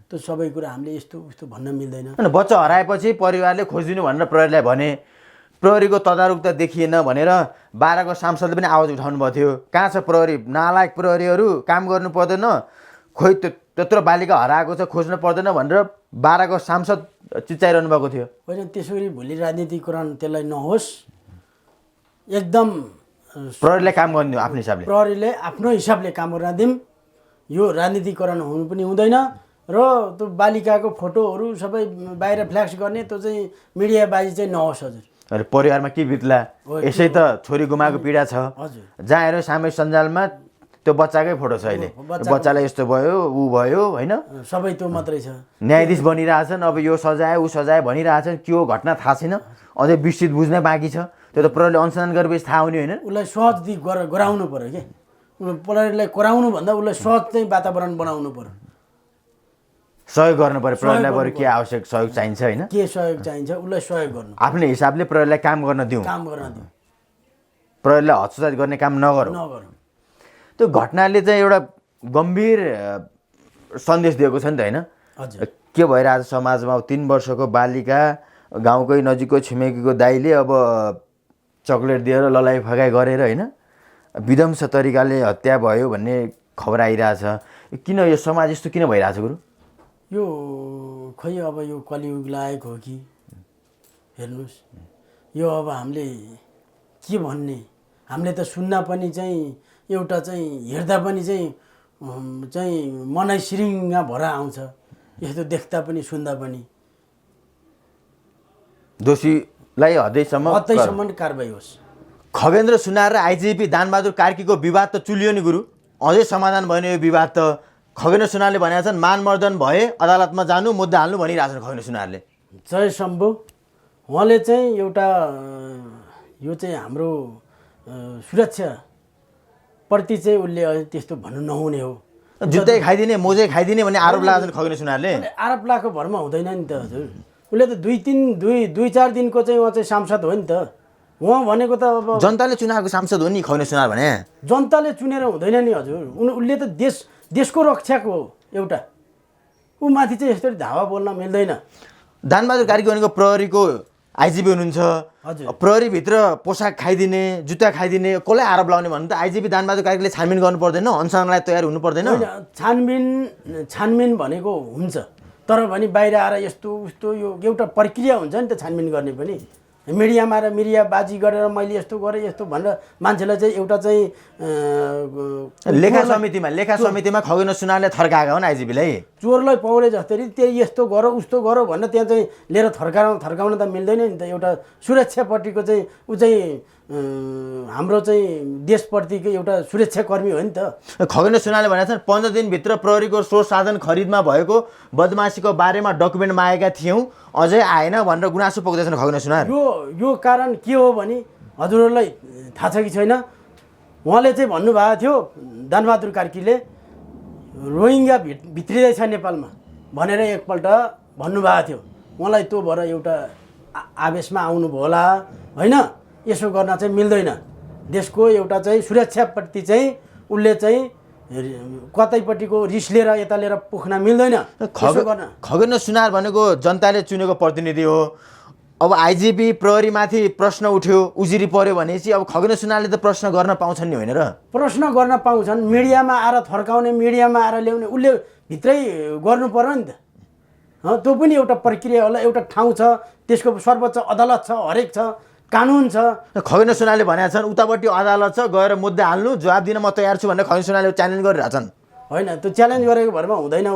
Speaker 2: त्यो सबै कुरा हामीले यस्तो उस्तो भन्न मिल्दैन
Speaker 1: होइन बच्चा हराएपछि परिवारले खोजिदिनु भनेर प्रहरीलाई भने प्रहरीको तदारुकता देखिएन भनेर 12 को सांसदले पनि आवाज उठाउनु भएको थियो कहाँ छ प्रहरी नालायक प्रहरीहरू काम गर्नु पर्दैन खोइ त्यत्रो बालिका हराएको छ खोज्नु पर्दैन भनेर 12 को सांसद चिच्चाइरहनु भएको थियो
Speaker 2: होइन त्यसरी भोलि राजनीतिकरण त्यसलाई नहोस् एकदम
Speaker 1: प्रहरीले काम गर्नु आफ्नो हिसाबले
Speaker 2: प्रहरीले आफ्नो हिसाबले काम गर्न दिउँ यो राजनीतिकरण हुनु पनि हुँदैन र त्यो बालिकाको फोटोहरू सबै बाहिर फ्ल्याक्स गर्ने त्यो चाहिँ मिडियाबाजी चाहिँ नहोस् हजुर
Speaker 1: अरे परिवारमा के बित्ला यसै त छोरी गुमाएको पीडा छ जहाँ हेऱ्यो सामाजिक सञ्जालमा त्यो बच्चाकै फोटो छ अहिले बच्चालाई यस्तो भयो ऊ भयो होइन
Speaker 2: सबै त्यो मात्रै छ
Speaker 1: न्यायाधीश बनिरहेछन् अब यो सजाय ऊ सजाय भनिरहेछन् के हो घटना थाहा छैन अझै विस्तृत बुझ्नै बाँकी छ त्यो त प्रहरीले अनुसन्धान गरेपछि थाहा हुने होइन
Speaker 2: उसलाई सहज गराउनु पर्यो के प्रहरीलाई कराउनु भन्दा उसलाई सहज चाहिँ वातावरण बनाउनु पर्यो
Speaker 1: सहयोग गर्नु पर्यो प्रहरीलाई बरु के आवश्यक सहयोग चाहिन्छ होइन
Speaker 2: के सहयोग चाहिन्छ उसलाई सहयोग गर्नु
Speaker 1: आफ्नो हिसाबले प्रहरीलाई काम गर्न दिउँ प्रहरीलाई हस्तक्षेप गर्ने काम नगरौँ त्यो घटनाले चाहिँ एउटा गम्भीर सन्देश दिएको छ नि त होइन के भइरहेछ समाजमा 3 वर्षको बालिका गाउँकै नजिकको छिमेकीको दाइले अब चक्लेट दिएर ललाइ फगाइ गरेर होइन विध्वंस तरिकाले हत्या भयो भन्ने खबर आइरहेछ किन यो समाज यस्तो किन भइरहेछ गुरु
Speaker 2: यो खै अब यो कलियुग लागेको हो कि हेर्नुहोस् यो अब हामीले के भन्ने हामीले त सुन्न पनि चाहिँ एउटा चाहिँ हेर्दा पनि चाहिँ मनै सिरिङ्ग भएर आउँछ यस्तो देख्दा पनि सुन्दा पनि
Speaker 1: दोषीलाई
Speaker 2: हदैसम्म कारबाही होस्।
Speaker 1: खगेन्द्र सुनार र आइजिपी दानबहादुर कार्कीको विवाद त चुलियो नि गुरु, अझै समाधान भएन यो विवाद त। खगेन्द्र सुनारले भनेका छन् मानमर्दन भए अदालतमा जानु मुद्दा हाल्नु भनिरहेछन् खगेन्द्र सुनारले।
Speaker 2: जय शम्भु, उहाँले चाहिँ एउटा यो चाहिँ हाम्रो सुरक्षाप्रति चाहिँ उसले त्यस्तो भन्नु नहुने हो।
Speaker 1: जुत्तै खाइदिने मोजै खाइदिने भन्ने आरोप लगाएको छन् खगेन्द्र सुनारले।
Speaker 2: आरोप लगाएको भरमा हुँदैन नि त हजुर। उसले त दुई चार दिनको चाहिँ उहाँ चाहिँ सांसद हो नि त। उहाँ भनेको त अब
Speaker 1: जनताले चुनावको सांसद हो नि खगेन्द्र सुनार भने।
Speaker 2: जनताले चुनेर हुँदैन नि हजुर। उसले त देशको रक्षाको हो एउटा। ऊ माथि चाहिँ यस्तरी धावा बोल्न मिल्दैन।
Speaker 1: दानबहादुर कार्की भनेको प्रहरीको आइजिपी हुनुहुन्छ।
Speaker 2: हजुर।
Speaker 1: प्रहरीभित्र पोसाक खाइदिने जुत्ता खाइदिने कसलाई आरोप लगाउने भन्नु त आइजिपी दानबहादुर कार्कीले छानबिन गर्नु पर्दैन, अनुसन्धानलाई तयार हुनु पर्दैन।
Speaker 2: छानबिन भनेको हुन्छ, तर भने बाहिर आएर यस्तो उस्तो यो एउटा प्रक्रिया हुन्छ नि त छानबिन गर्ने पनि। मिडियामा आएर मिडियाबाजी गरेर मैले यस्तो गरेँ यस्तो भनेर मान्छेलाई चाहिँ एउटा चाहिँ
Speaker 1: लेखा समितिमा खगेन्द्र सुनारले थर्काएका हुन् आइजिपीलाई।
Speaker 2: चोरलाई पाउने जस्तरी त्यही यस्तो गर उस्तो गर भनेर त्यहाँ चाहिँ लिएर थर्काउन त मिल्दैन नि त। एउटा सुरक्षापट्टिको चाहिँ ऊ चाहिँ हाम्रो चाहिँ देशप्रतिको एउटा सुरक्षाकर्मी हो नि त।
Speaker 1: खगेन्द्र सुनारले भनेका छन् 15 दिनभित्र प्रहरीको स्रोत साधन खरिदमा भएको बदमासीको बारेमा डकुमेन्ट मागेका थियौँ, अझै आएन भनेर गुनासो पोख्दैछन् खगेन्द्र सुनार।
Speaker 2: यो कारण के हो भने हजुरहरूलाई थाहा छ कि छैन, उहाँले चाहिँ भन्नुभएको थियो दानबहादुर कार्कीले रोहिङ्गा भित्रिँदैछ नेपालमा भनेर एकपल्ट भन्नुभएको थियो। उहाँलाई त्यो भएर एउटा आवेशमा आउनुभयो होला होइन। यसो गर्न चाहिँ मिल्दैन। देशको एउटा चाहिँ सुरक्षाप्रति चाहिँ उसले चाहिँ कतैपट्टिको रिस लिएर यता लिएर पोख्न मिल्दैन।
Speaker 1: खगेन्द्र सुनार भनेको जनताले चुनेको प्रतिनिधि हो। अब आइजिपी प्रहरीमाथि प्रश्न उठ्यो, उजुरी पर्यो भनेपछि अब खगेन्द्र सुनारले त प्रश्न गर्न पाउँछन् नि होइन र? प्रश्न गर्न
Speaker 2: पाउँछन्, मिडियामा आएर थर्काउने, मिडियामा आएर ल्याउने, उसले भित्रै गर्नु पर्यो नि त। त्यो पनि एउटा प्रक्रिया होला, एउटा ठाउँ छ, त्यसको सर्वोच्च अदालत छ, हरेक छ, कानुन छ।
Speaker 1: खगेन्द्र सुनारले भनेका छन् उतापट्टि अदालत छ, गएर मुद्दा हाल्नु, जवाब दिन म तयार छु भनेर खगेन्द्र सुनारले च्यालेन्ज गरिरहेछन्।
Speaker 2: होइन, त्यो च्यालेन्ज गरेको भरमा हुँदैन।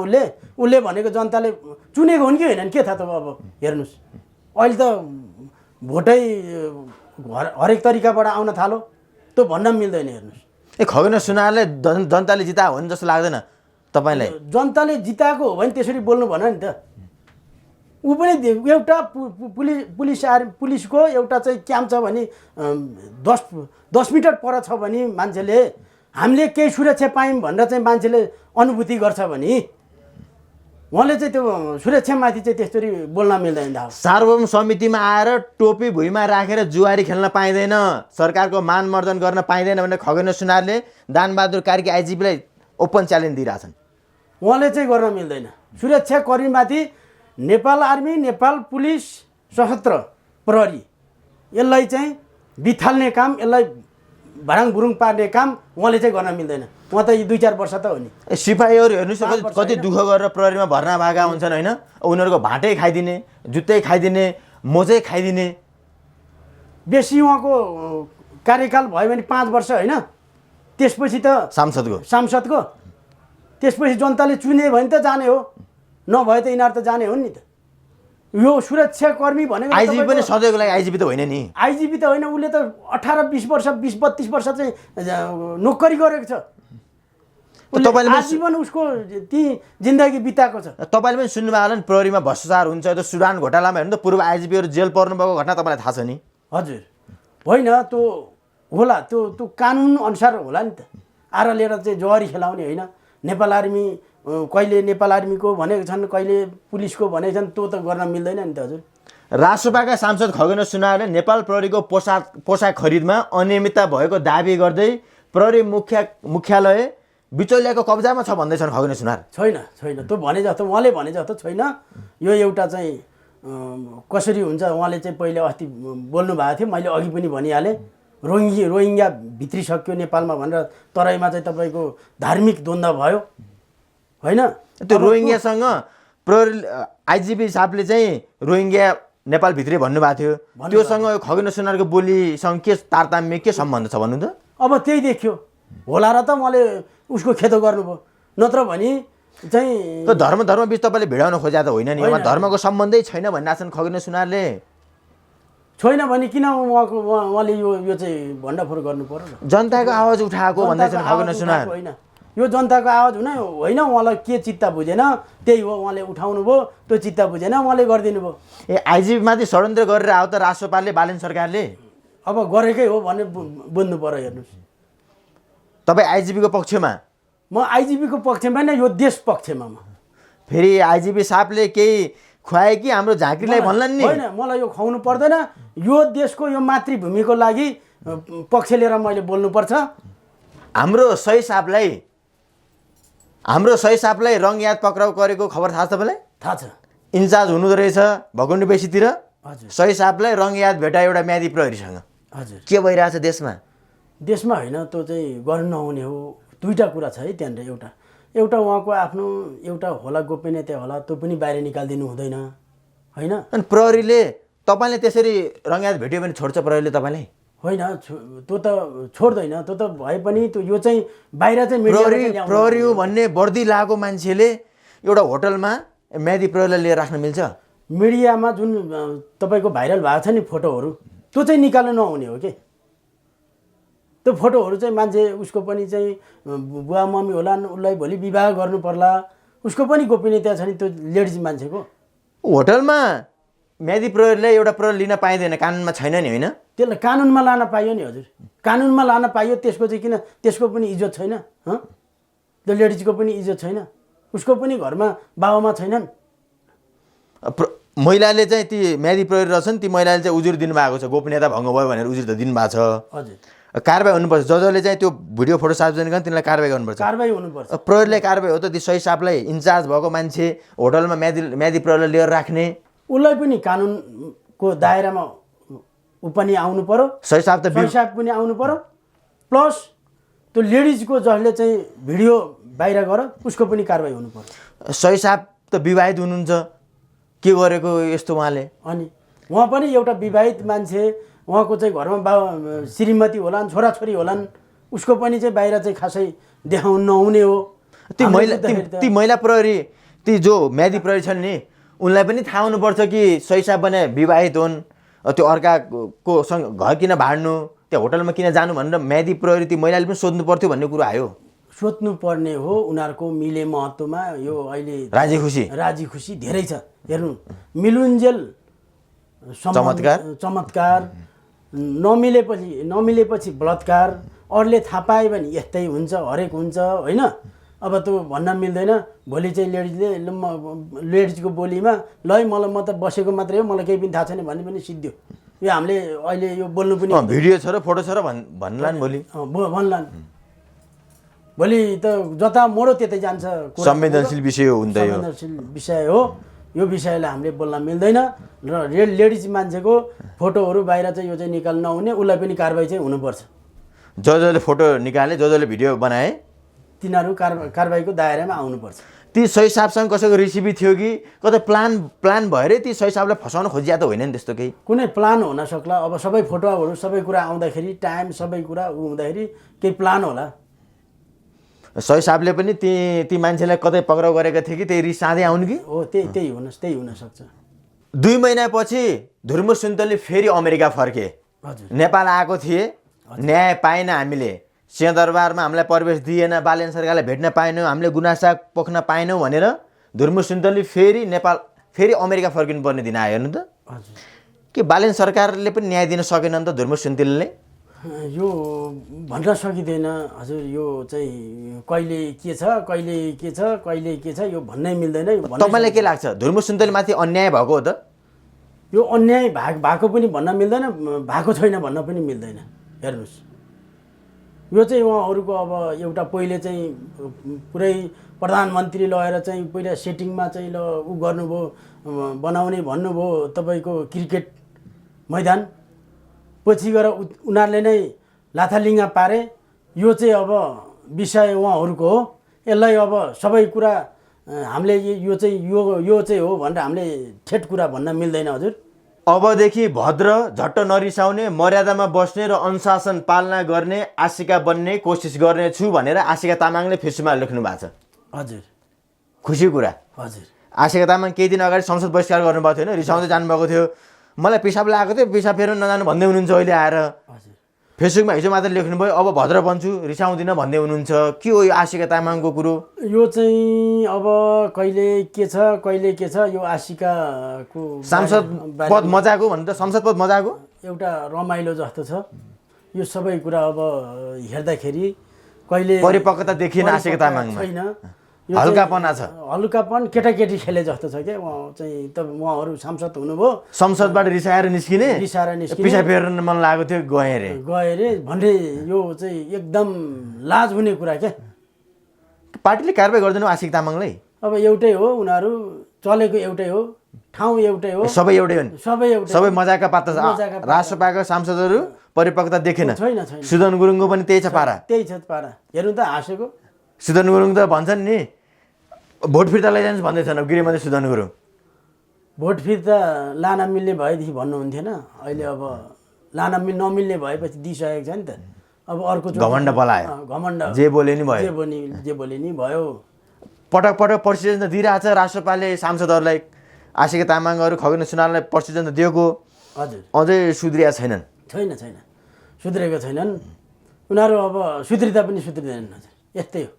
Speaker 2: उसले भनेको जनताले चुनेको हुन् कि होइनन् के थाहा त। अब हेर्नुहोस् अहिले त भोटै हरेक तरिकाबाट आउन थाल्यो, त्यो भन्न मिल्दैन। हेर्नुहोस्
Speaker 1: खगेन्द्र सुनारले जनताले जिताएको हो नि जस्तो लाग्दैन तपाईँलाई?
Speaker 2: जनताले जिताएको हो भने त्यसरी बोल्नु भन नि त। ऊ पनि एउटा पुलिसको एउटा चाहिँ क्याम्प छ भने 10 मिटर पर छ भने मान्छेले हामीले केही सुरक्षा पायौँ भनेर चाहिँ मान्छेले अनुभूति गर्छ भने उहाँले चाहिँ त्यो सुरक्षामाथि चाहिँ त्यसरी बोल्न मिल्दैन।
Speaker 1: सार्वभौम समितिमा आएर टोपी भुइँमा राखेर जुवारी खेल्न पाइँदैन, सरकारको मानमर्दन गर्न पाइँदैन भनेर खगेन्द्र सुनारले दानबहादुर कार्की आइजिपीलाई ओपन च्यालेन्ज दिइरहेछन्।
Speaker 2: उहाँले चाहिँ गर्न मिल्दैन। सुरक्षाकर्मीमाथि नेपाल आर्मी, नेपाल पुलिस, सशस्त्र प्रहरी यसलाई चाहिँ बिथाल्ने काम, यसलाई भाडाङभुरुङ पार्ने काम उहाँले चाहिँ गर्न मिल्दैन। उहाँ त 2-4 वर्ष त हो नि।
Speaker 1: सिपाहीहरू हेर्नुहोस् कति दुःख गरेर प्रहरीमा भर्ना भएका हुन्छन् होइन। उनीहरूको भाटै खाइदिने, जुत्तै खाइदिने, मोजै खाइदिने।
Speaker 2: बेसी उहाँको कार्यकाल भयो भने 5 वर्ष होइन, त्यसपछि त सांसदको त्यसपछि जनताले चुने भने त जाने हो, नभए त यिनीहरू त जाने हो नि त। यो सुरक्षाकर्मी भनेको
Speaker 1: आइजिपी पनि सधैँको लागि आइजिपी त होइन नि।
Speaker 2: आइजिपी त होइन, उसले त 18-20 वर्ष 20-32 वर्ष चाहिँ नोकरी गरेको छ। आजीवन उसको ती जिन्दगी बिताएको छ।
Speaker 1: तपाईँले पनि सुन्नुभयो होला नि, प्रहरीमा भ्रष्टाचार हुन्छ, त्यो सुडान घोटालामा हेर्नु त पूर्व आइजिपीहरू जेल पर्नुभएको घटना तपाईँलाई थाहा छ नि?
Speaker 2: हजुर, होइन त्यो होला, त्यो कानुन अनुसार होला नि त। आएर लिएर चाहिँ जवारी खेलाउने होइन। नेपाल आर्मी कहिले नेपाल आर्मीको भनेको छन्, कहिले पुलिसको भनेको छन्, त्यो त गर्न मिल्दैन नि त हजुर।
Speaker 1: राष्ट्रपाका सांसद खगेन्द्र सुनारले नेपाल प्रहरीको पोसाक खरिदमा अनियमितता भएको दाबी गर्दै प्रहरी मुख्यालय बिचौलियाको कब्जामा छ भन्दैछन् खगेन्द्र सुनार।
Speaker 2: छैन, त्यो भने जस्तो उहाँले भने जस्तो छैन। यो एउटा चाहिँ कसरी हुन्छ, उहाँले चाहिँ पहिले अस्ति बोल्नु भएको थियो, मैले अघि पनि भनिहालेँ, रोहिङ्गा भित्रिसक्यो नेपालमा भनेर। तराईमा चाहिँ तपाईँको धार्मिक द्वन्द्व भयो होइन।
Speaker 1: त्यो रोहिङ्गासँग प्रहरी आइजिपी साहबले चाहिँ रोहिङ्गा नेपाल भित्रै भन्नुभएको थियो, त्योसँग खगेन्द्र सुनारको बोलीसँग के तारतम्य, के सम्बन्ध छ भन्नु त?
Speaker 2: अब त्यही देखियो होला र त उहाँले उसको खेतो गर्नुभयो, नत्र भने चाहिँ
Speaker 1: त धर्म बिच तपाईँले भिडाउन खोज्या त होइन नि
Speaker 2: होइन।
Speaker 1: धर्मको सम्बन्धै छैन भनिरहेको छन् खगेन्द्र सुनारले
Speaker 2: छैन भने किन उहाँले यो चाहिँ भण्डाफोर गर्नु पर्यो र?
Speaker 1: जनताको आवाज उठाएको भन्दैछन् खगेन्द्र सुनार
Speaker 2: होइन, यो जनताको आवाज होइन उहाँलाई के चित्त बुझेन त्यही हो, उहाँले उठाउनु भयो, त्यो चित्त बुझेन उहाँले गरिदिनु भयो।
Speaker 1: ए आइजिपी माथि षड्यन्त्र गरेर आयो त राष्ट्रपालले बालेन सरकारले
Speaker 2: अब गरेकै हो भने बुझ्नु पर्यो। हेर्नुहोस्,
Speaker 1: तपाईँ आइजिपीको पक्षमा
Speaker 2: म आइजिपीको पक्षमा नै, यो देश पक्षमा म।
Speaker 1: फेरि आइजिपी साहबले केही खुवाए कि हाम्रो झाँक्रीलाई भन्लान् नि
Speaker 2: होइन, मलाई यो खुवाउनु पर्दैन, यो देशको यो मातृभूमिको लागि पक्ष लिएर मैले बोल्नुपर्छ।
Speaker 1: हाम्रो सही साहबलाई रङ याद पक्राउ गरेको खबर थाहा छ तपाईँलाई?
Speaker 2: थाहा छ।
Speaker 1: इन्चार्ज हुनुहुँदो रहेछ भगवन्डी बेसीतिर
Speaker 2: हजुर
Speaker 1: सही साहबलाई रङ याद भेटायो एउटा म्यादी प्रहरीसँग।
Speaker 2: हजुर,
Speaker 1: के भइरहेछ देशमा?
Speaker 2: देशमा होइन, त्यो चाहिँ गर्नु नहुने हो। दुईवटा कुरा छ है त्यहाँनिर। एउटा उहाँको आफ्नो एउटा होला गोपनीयता होला, त्यो पनि बाहिर निकालिदिनु हुँदैन होइन।
Speaker 1: अनि प्रहरीले तपाईँले त्यसरी रङ याद भेट्यो भने छोड्छ प्रहरीले तपाईँलाई?
Speaker 2: होइन, त्यो त छोड्दैन, त्यो त भए पनि त्यो यो चाहिँ बाहिर चाहिँ
Speaker 1: प्रहरी हो भन्ने वर्दी लगाएको मान्छेले एउटा होटलमा म्यादी प्रहरीलाई लिएर राख्न मिल्छ?
Speaker 2: मिडियामा जुन तपाईँको भाइरल भएको छ नि फोटोहरू, त्यो चाहिँ निकाल्नु नहुने हो कि। त्यो फोटोहरू चाहिँ मान्छे उसको पनि चाहिँ बुवा मम्मी होलान्, उसलाई भोलि विवाह गर्नु पर्ला, उसको पनि गोपनीयता छ नि त्यो लेडिज मान्छेको।
Speaker 1: होटलमा म्यादी प्रहरीलाई एउटा प्रहरी लिन पाइँदैन, कानुनमा छैन नि होइन?
Speaker 2: त्यसलाई कानुनमा लान पाइयो नि हजुर, कानुनमा लान पाइयो। त्यसको चाहिँ किन त्यसको पनि इज्जत छैन? त्यो लेडिजको पनि इज्जत छैन, उसको पनि घरमा बाबामा छैनन्।
Speaker 1: महिलाले चाहिँ ती म्यादी प्रहरी रहेछन्, ती महिलाले चाहिँ उजुर दिनुभएको छ, गोपनीयता भङ्ग भयो भनेर उजुर त दिनुभएको छ।
Speaker 2: हजुर,
Speaker 1: कारबाही हुनुपर्छ। जसले चाहिँ त्यो भिडियो फोटो सार्वजनिक गर्न तिनीलाई कारबाही गर्नुपर्छ।
Speaker 2: कारबाही हुनुपर्छ।
Speaker 1: प्रहरीलाई कारबाही हो त? ती सही साहबलाई इन्चार्ज भएको मान्छे होटलमा म्यादी प्रहरीलाई लिएर राख्ने,
Speaker 2: उसलाई पनि कानुनको दायरामा ऊ पनि आउनु पर्यो,
Speaker 1: सही साहब
Speaker 2: पनि आउनु पर्यो। प्लस त्यो लेडिजको जसले चाहिँ भिडियो बाहिर गर उसको पनि कारबाही हुनु पर्यो।
Speaker 1: सही साहब त विवाहित हुनुहुन्छ, के गरेको यस्तो उहाँले?
Speaker 2: अनि उहाँ पनि एउटा विवाहित मान्छे, उहाँको चाहिँ घरमा श्रीमती होलान्, छोराछोरी होलान्, उसको पनि चाहिँ बाहिर चाहिँ खासै देखाउनु नहुने हो।
Speaker 1: ती महिला प्रहरी, ती जो म्यादी प्रहरी छन् नि, उनलाई पनि थाहा हुनुपर्छ कि सही साहब भने विवाहित हुन्, त्यो अर्काको सँग घर किन भाड्नु, त्यहाँ होटलमा किन जानु भनेर म्यादी प्रहरी ती महिलाले पनि सोध्नु पर्थ्यो भन्ने कुरो आयो।
Speaker 2: सोध्नु पर्ने हो, उनीहरूको मिले महत्त्वमा यो अहिले राजी खुसी धेरै छ। हेर्नु, मिलुन्जेल चमत्कार, नमिलेपछि बलात्कार, अरूले थाहा पायो भने यस्तै हुन्छ, हरेक हुन्छ होइन। अब त्यो भन्न मिल्दैन। भोलि चाहिँ लेडिजको बोलीमा ल म त बसेको मात्रै हो, मलाई केही पनि थाहा छैन भन्ने पनि सिद्धियो। यो हामीले अहिले यो बोल्नु पनि
Speaker 1: भिडियो छ र फोटो छ र भन्लान् भोलि
Speaker 2: भन्लान्। भोलि त जता मोडो त्यतै जान्छ।
Speaker 1: संवेदनशील विषय हो,
Speaker 2: संवेदनशील विषय हो, यो विषयलाई हामीले बोल्न मिल्दैन। र लेडिज मान्छेको फोटोहरू बाहिर चाहिँ यो चाहिँ निकाल्नु नहुने, उसलाई पनि कारबाही चाहिँ हुनुपर्छ।
Speaker 1: जसले फोटो निकाले, जसले भिडियो बनाए,
Speaker 2: तिनीहरू कारबाहीको दायरामा आउनुपर्छ।
Speaker 1: ती सही साहबसँग कसैको रेसिपी थियो कि कतै प्लान भएरै ती सही साहबलाई फसाउन खोजिया त होइन नि त्यस्तो केही?
Speaker 2: कुनै प्लान हुन सक्ला। अब सबै फोटोहरू सबै कुरा आउँदाखेरि, टाइम सबै कुरा हुँदाखेरि केही प्लान होला।
Speaker 1: सही साहबले पनि ती मान्छेलाई कतै पक्राउ गरेका थिए कि त्यही रिस साँधै आउनु कि?
Speaker 2: हो, त्यही हुनसक्छ।
Speaker 1: 2 महिनापछि धुर्मुर सुन्तली फेरि अमेरिका फर्के।
Speaker 2: हजुर,
Speaker 1: नेपाल आएको थिए, न्याय पाएन हामीले, सिंहदरबारमा हामीलाई प्रवेश दिएन, बालेन सरकारलाई भेट्न पाएनौँ, हामीले गुनासा पोख्न पाएनौँ भनेर धुर्मुर सुन्तली फेरि अमेरिका फर्किनु पर्ने दिन आयो। हेर्नु त, के बालेन सरकारले पनि न्याय दिन सकेन नि त धुर्मुर सुन्तलीले?
Speaker 2: यो भन्न सकिँदैन हजुर। यो चाहिँ कहिले के छ, यो भन्नै मिल्दैन।
Speaker 1: तपाईँलाई के लाग्छ, धुर्मुर सुन्तलीमाथि अन्याय भएको हो त?
Speaker 2: यो अन्याय भएको पनि भन्न मिल्दैन, भएको छैन भन्न पनि मिल्दैन। हेर्नुहोस्, यो चाहिँ उहाँहरूको अब एउटा पहिले चाहिँ पुरै प्रधानमन्त्री लगेर चाहिँ पहिला सेटिङमा चाहिँ ल ऊ गर्नुभयो, बनाउने भन्नुभयो तपाईँको क्रिकेट मैदान, पछि गएर उनीहरूले नै लाथालिङ्गा पारे। यो चाहिँ अब विषय उहाँहरूको हो। यसलाई अब सबै कुरा हामीले यो चाहिँ हो भनेर हामीले ठेट कुरा भन्न मिल्दैन हजुर।
Speaker 1: अबदेखि भद्र, झट्ट नरिसाउने, मर्यादामा बस्ने र अनुशासन पालना गर्ने आशिका बन्ने कोसिस गर्ने छु भनेर आशिका तामाङले फेसबुकमा लेख्नु भएको छ।
Speaker 2: हजुर,
Speaker 1: खुसी कुरा।
Speaker 2: हजुर
Speaker 1: आशिका तामाङ केही दिन अगाडि संसद बहिष्कार गर्नुभएको थियो होइन, रिसाउँदै जानुभएको थियो, मलाई पिसाब लागेको थियो, पिसाब फेर्न नजानु भन्दै हुनुहुन्छ अहिले आएर।
Speaker 2: हजुर
Speaker 1: फेसबुकमा हिजो मात्र लेख्नुभयो अब भद्र बन्छु रिसाउँदिनँ भन्दै हुनुहुन्छ। के हो यो आशिका तामाङको कुरो?
Speaker 2: यो चाहिँ अब कहिले के छ यो आशिकाको
Speaker 1: सांसद पद मजाको भन्नु त, संसद पद मजाको
Speaker 2: एउटा रमाइलो जस्तो छ यो सबै कुरा। अब हेर्दाखेरि कहिले
Speaker 1: परिपक्वता देखिन आशिका तामाङमा,
Speaker 2: छैन,
Speaker 1: हल्कापना छ।
Speaker 2: हल्कापन केटाकेटी खेले जस्तो छ क्या। उहाँ चाहिँ त उहाँहरू सांसद हुनुभयो,
Speaker 1: संसदबाट रिसाएर निस्किने, पिसाब फेर्न मन लागेको थियो गए
Speaker 2: रे भन्ने यो चाहिँ एकदम लाज हुने कुरा क्या।
Speaker 1: पार्टीले कारबाही गर्दैन आशिका तामाङलाई?
Speaker 2: अब एउटै हो, उनीहरू चलेको एउटै हो, ठाउँ एउटै हो,
Speaker 1: सबै एउटै हो नि,
Speaker 2: सबै एउटै।
Speaker 1: सबै मजाका पात्र। राष्ट्रपाका सांसदहरू परिपक्वता देखेन।
Speaker 2: छैन
Speaker 1: सुदन गुरुङको पनि त्यही छ पारा।
Speaker 2: त्यही छ पारा। हेर्नु त हाँसेको
Speaker 1: सुदन गुरुङ त भन्छन् नि भोट फिर्ता लैजानुहोस् भन्दैछन् अब गृहमन्त्री सुदन गुरुङ।
Speaker 2: भोट फिर्ता लान मिल्ने भएदेखि भन्नुहुन्थेन, अहिले अब लान नमिल्ने भएपछि दिइसकेको छ नि त। अब अर्को
Speaker 1: घमण्ड पलायो,
Speaker 2: घमण्ड
Speaker 1: जे बोले नि भयो,
Speaker 2: जे बोले नि भयो।
Speaker 1: पटक पटक पर्सिजन त दिइरहेछ राष्ट्रपालले सांसदहरूलाई। आशिका तामाङहरू खगेन्द्र सुनारलाई पर्सिजन त दिएको,
Speaker 2: हजुर
Speaker 1: अझै सुध्रिया छैनन्।
Speaker 2: छैन सुध्रेको छैनन् उनीहरू। अब सुध्रिँदा पनि सुध्रिँदैनन्। हजुर यस्तै हो।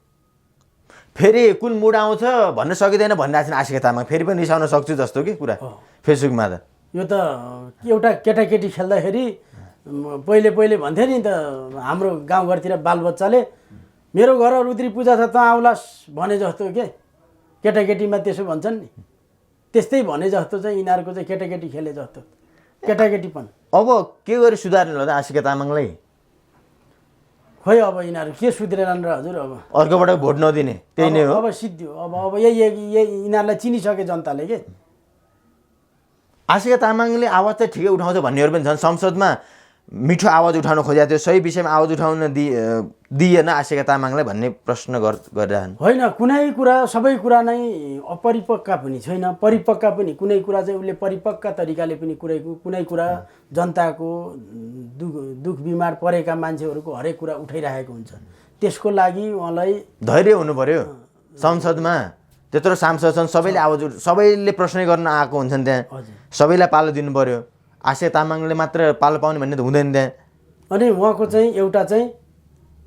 Speaker 1: फेरि कुन मुड आउँछ भन्न सकिँदैन भनिरहेको छन् आशिका तामाङ। फेरि पनि रिसाउन सक्छु जस्तो कि कुरा फेसबुकमा त।
Speaker 2: यो त एउटा केटाकेटी खेल्दाखेरि पहिले भन्थे नि त हाम्रो गाउँघरतिर बालबच्चाले मेरो घर रुद्री पूजा छ त आउलास् भने जस्तो के, केटाकेटीमा त्यसो भन्छन् नि, त्यस्तै भने जस्तो चाहिँ यिनीहरूको चाहिँ केटाकेटी खेले जस्तो केटाकेटीपन।
Speaker 1: अब के गरी सुधार्नु होला त आशिका तामाङलाई?
Speaker 2: खोइ अब यिनीहरू के सुध्रेरन् र हजुर। अब
Speaker 1: अर्कोबाट भोट नदिने त्यही नै हो।
Speaker 2: अब सिद्धियो। अब यही यिनीहरूलाई चिनिसके जनताले के।
Speaker 1: आशिका तामाङले आवाज चाहिँ ठिकै उठाउँछ भन्नेहरू पनि छन्। संसदमा मिठो आवाज उठाउन खोजेको थियो, सही विषयमा आवाज उठाउन दिएन आशिका तामाङलाई भन्ने प्रश्न गरिरहन्।
Speaker 2: होइन, कुनै कुरा सबै कुरा नै अपरिपक्व पनि छैन, परिपक्व पनि। कुनै कुरा चाहिँ उसले परिपक्व तरिकाले पनि कुनै कुरा जनताको दुख बिमार परेका मान्छेहरूको हरेक कुरा उठाइरहेको हुन्छ। त्यसको लागि उहाँलाई
Speaker 1: धैर्य हुनु पर्यो। संसदमा त्यत्रो सांसद छन्, सबैले प्रश्न गर्न आएको हुन्छन् त्यहाँ, सबैलाई पालो दिनु पर्यो। आशिका तामाङले मात्र पालो पाउने भन्ने त हुँदैन त्यहाँ।
Speaker 2: अनि उहाँको चाहिँ एउटा चाहिँ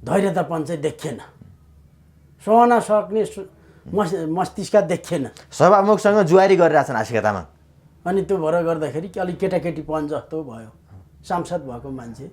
Speaker 2: धैर्यतापन चाहिँ देखिएन, सहन सक्ने मस्तिष्क देखिएन।
Speaker 1: सभामुखसँग जुवारी गरिरहेछन् आशिका तामाङ।
Speaker 2: अनि त्यो भएर गर्दाखेरि अलिक केटाकेटीपन जस्तो भयो। सांसद भएको मान्छे